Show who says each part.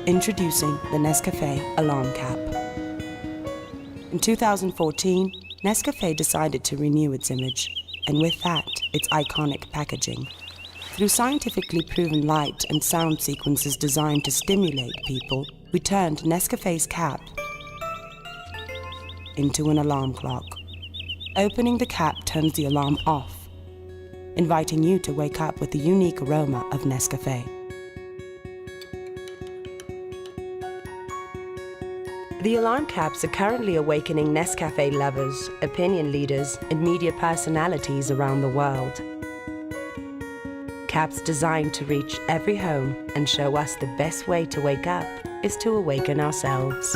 Speaker 1: Introducing the NESCAFÉ alarm cap. In 2014, NESCAFÉ decided to renew its image, and with that, its iconic packaging. Through scientifically proven light and sound sequences designed to stimulate people, we turned NESCAFÉ's cap into an alarm clock. Opening the cap turns the alarm off, inviting you to wake up with the unique aroma of NESCAFÉ. The alarm caps are currently awakening NESCAFÉ lovers, opinion leaders, and media personalities around the world. Caps designed to reach every home and show us the best way to wake up is to awaken ourselves.